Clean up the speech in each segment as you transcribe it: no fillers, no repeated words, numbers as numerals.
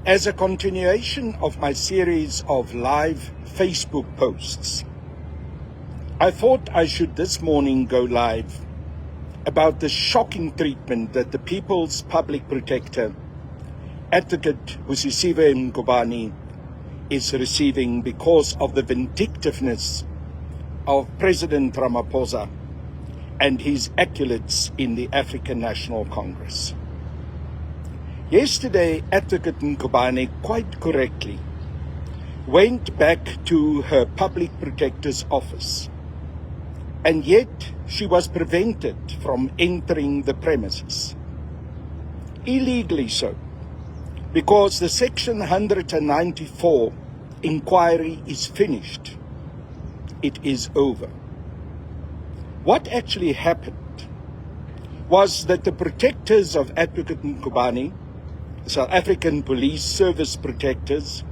As a continuation of my series of live Facebook posts, I thought I should this morning go live about the shocking treatment that the People's Public Protector, Advocate Busisiwe Mkhwebane, is receiving because of the vindictiveness of President Ramaphosa and his acolytes in the African National Congress. Yesterday, Advocate Mkhwebane quite correctly went back to her Public Protector's office, and yet she was prevented from entering the premises. Illegally so, because the Section 194 inquiry is finished. It is over. What actually happened was that the protectors of Advocate Mkhwebane, South African Police Service protectors,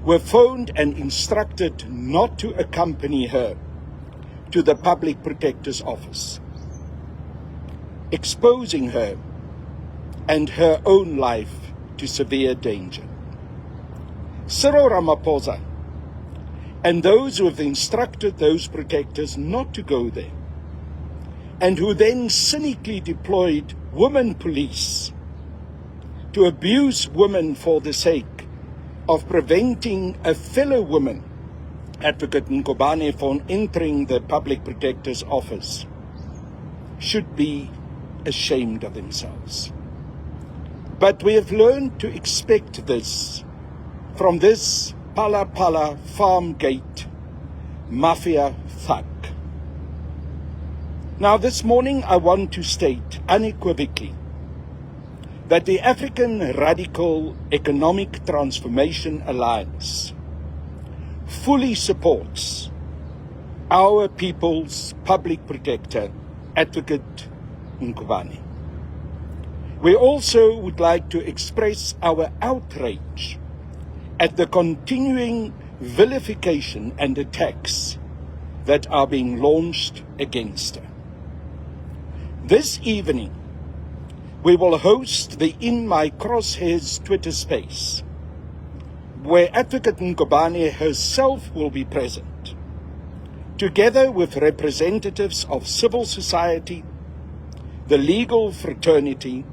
were phoned and instructed not to accompany her to the Public Protector's office, exposing her and her own life to severe danger. Cyril Ramaphosa and those who have instructed those protectors not to go there, and who then cynically deployed women police to abuse women for the sake of preventing a fellow woman, Advocate Mkhwebane, from entering the Public Protector's office, should be ashamed of themselves. But we have learned to expect this from this Pala farm gate mafia thug. Now this morning I want to state unequivocally that the African Radical Economic Transformation Alliance fully supports our People's Public Protector, Advocate Mkhwebane. We also would like to express our outrage at the continuing vilification and attacks that are being launched against her. This evening, we will host the In My Crosshairs Twitter space, where Advocate Mkhwebane herself will be present, together with representatives of civil society, the legal fraternity,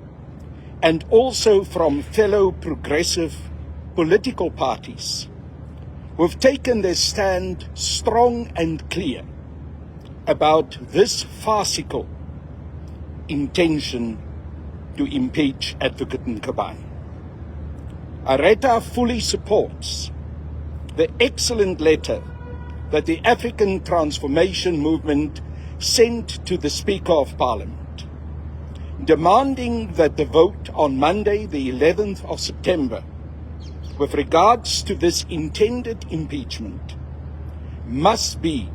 and also from fellow progressive political parties who have taken their stand strong and clear about this farcical intention to impeach Advocate Mkhwebane. ARETA fully supports the excellent letter that the African Transformation Movement sent to the Speaker of Parliament, demanding that the vote on Monday, the 11th of September, with regards to this intended impeachment, must be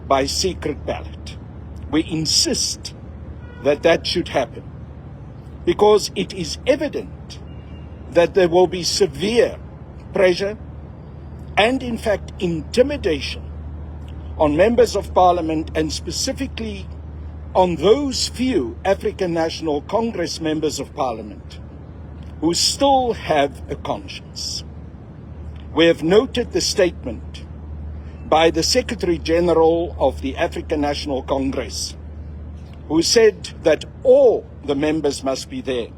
by secret ballot. We insist that that should happen, because it is evident that there will be severe pressure and, in fact, intimidation on members of Parliament, and specifically on those few African National Congress members of Parliament who still have a conscience. We have noted the statement by the Secretary General of the African National Congress, who said that all the members must be there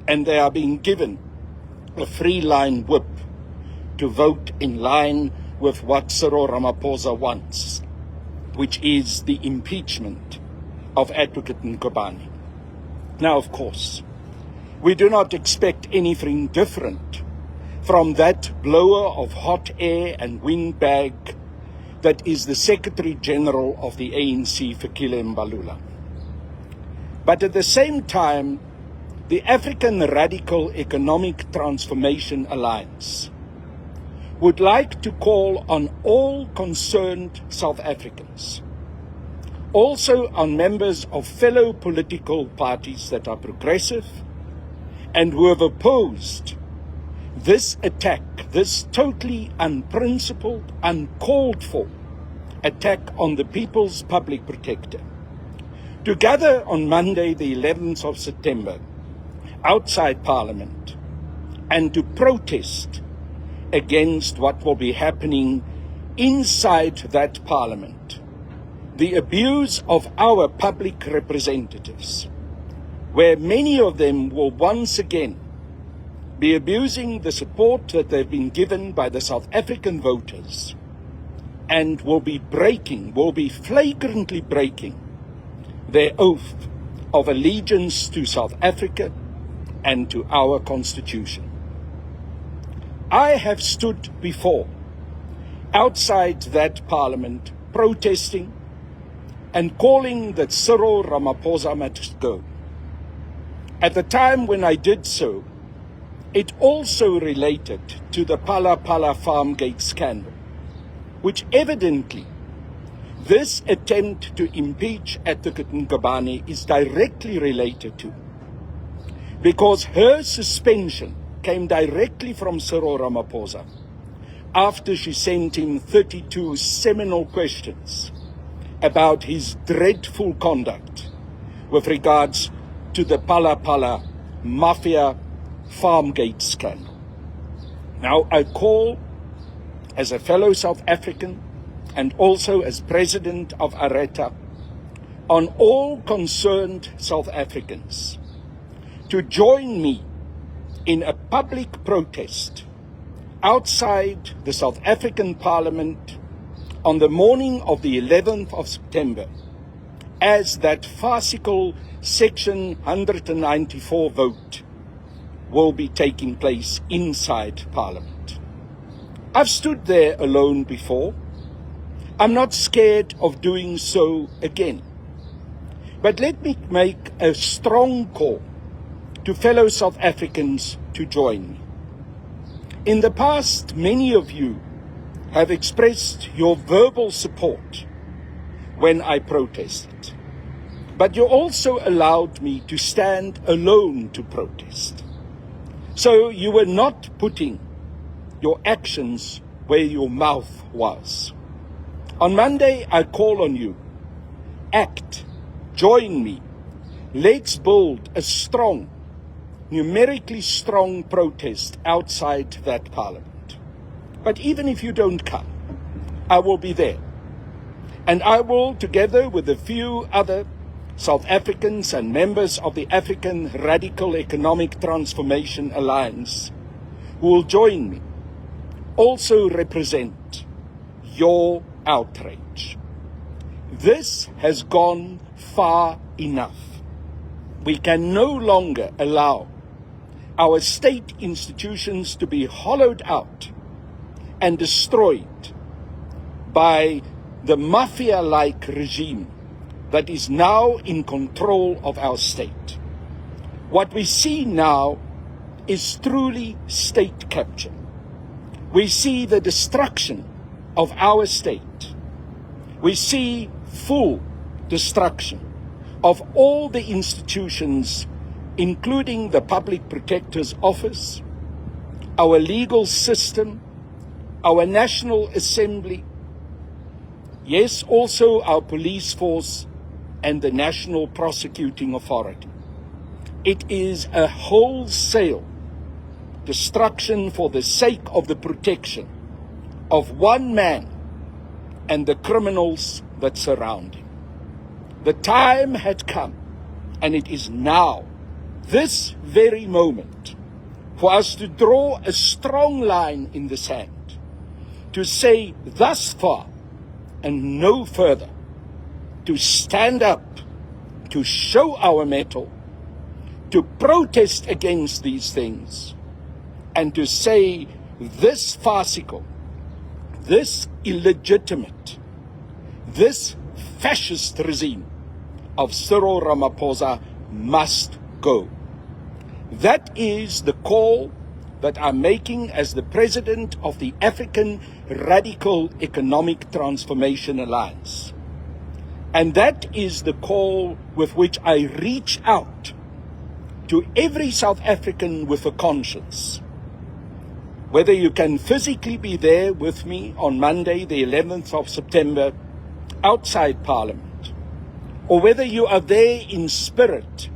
and they are being given a free line whip to vote in line with what Cyril Ramaphosa wants, which is the impeachment of Advocate Mkhwebane. Now, of course, we do not expect anything different from that blower of hot air and windbag that is the Secretary General of the ANC, Fikile Mbalula. But at the same time, the African Radical Economic Transformation Alliance would like to call on all concerned South Africans, also on members of fellow political parties that are progressive and who have opposed this attack, this totally unprincipled, uncalled for attack on the People's Public Protector, to gather on Monday, the 11th of September, outside Parliament, and to protest against what will be happening inside that parliament. The abuse of our public representatives, where many of them will once again be abusing the support that they've been given by the South African voters, and will be flagrantly breaking their oath of allegiance to South Africa and to our Constitution. I have stood before, outside that parliament, protesting and calling that Cyril Ramaphosa must go. At the time when I did so, it also related to the Pala Pala Farmgate scandal, which evidently this attempt to impeach Advocate Mkhwebane is directly related to, because her suspension came directly from Cyril Ramaphosa after she sent him 32 seminal questions about his dreadful conduct with regards to the Pala Pala Mafia Farmgate scandal. Now, I call, as a fellow South African and also as President of ARETA, on all concerned South Africans to join me in a public protest outside the South African Parliament on the morning of the 11th of September, as that farcical Section 194 vote will be taking place inside Parliament. I've stood there alone before. I'm not scared of doing so again. But let me make a strong call to fellow South Africans to join me. In the past, many of you have expressed your verbal support when I protested. But you also allowed me to stand alone to protest. So you were not putting your actions where your mouth was. On Monday, I call on you. Act. Join me. Let's build a strong, numerically strong protest outside that parliament. But even if you don't come, I will be there. And I will, together with a few other South Africans and members of the African Radical Economic Transformation Alliance, who will join me, also represent your outrage. This has gone far enough. We can no longer allow our state institutions to be hollowed out and destroyed by the mafia-like regime that is now in control of our state. What we see now is truly state capture. We see the destruction of our state. We see full destruction of all the institutions, including the Public Protector's Office, our legal system, our National Assembly, yes, also our police force and the National Prosecuting Authority. It is a wholesale destruction for the sake of the protection of one man and the criminals that surround him. The time had come, and it is now, this very moment, for us to draw a strong line in the sand, to say thus far and no further, to stand up, to show our mettle, to protest against these things, and to say this farcical, this illegitimate, this fascist regime of Cyril Ramaphosa must go. That is the call that I'm making as the President of the African Radical Economic Transformation Alliance. And that is the call with which I reach out to every South African with a conscience. Whether you can physically be there with me on Monday, the 11th of September, outside Parliament, or whether you are there in spirit,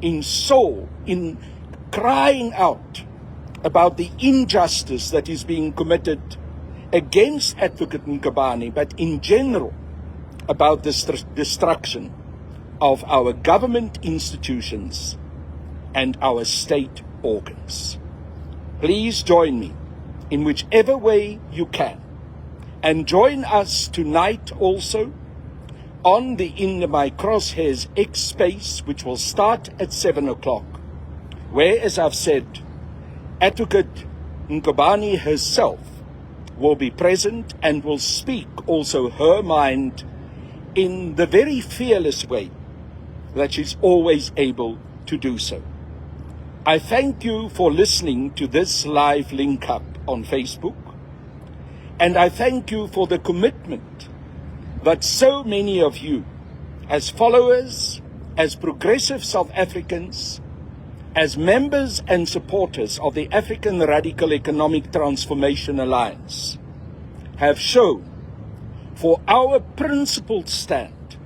in soul, in crying out about the injustice that is being committed against Advocate Mkhwebane, but in general about the destruction of our government institutions and our state organs. Please join me in whichever way you can, and join us tonight also on the In My Crosshairs X space, which will start at 7 o'clock, where, as I've said, Advocate Mkhwebane herself will be present and will speak also her mind in the very fearless way that she's always able to do so. I thank you for listening to this live link-up on Facebook, and I thank you for the commitment that so many of you, as followers, as progressive South Africans, as members and supporters of the African Radical Economic Transformation Alliance, have shown for our principled stand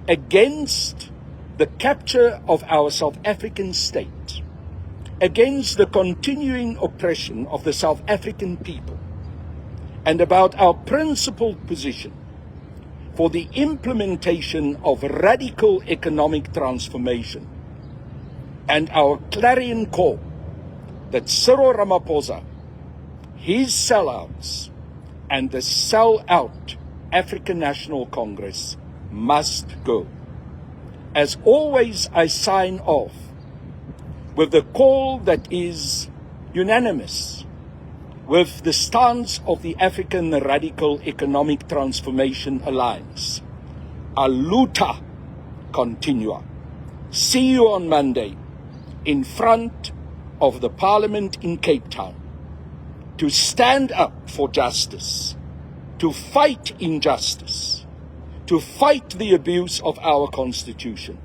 against the capture of our South African state, against the continuing oppression of the South African people, and about our principled position for the implementation of radical economic transformation, and our clarion call that Cyril Ramaphosa, his sellouts, and the sell-out African National Congress must go. As always, I sign off with the call that is unanimous with the stance of the African Radical Economic Transformation Alliance. A luta continua. See you on Monday in front of the Parliament in Cape Town to stand up for justice, to fight injustice, to fight the abuse of our Constitution,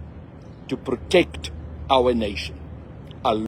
to protect our nation.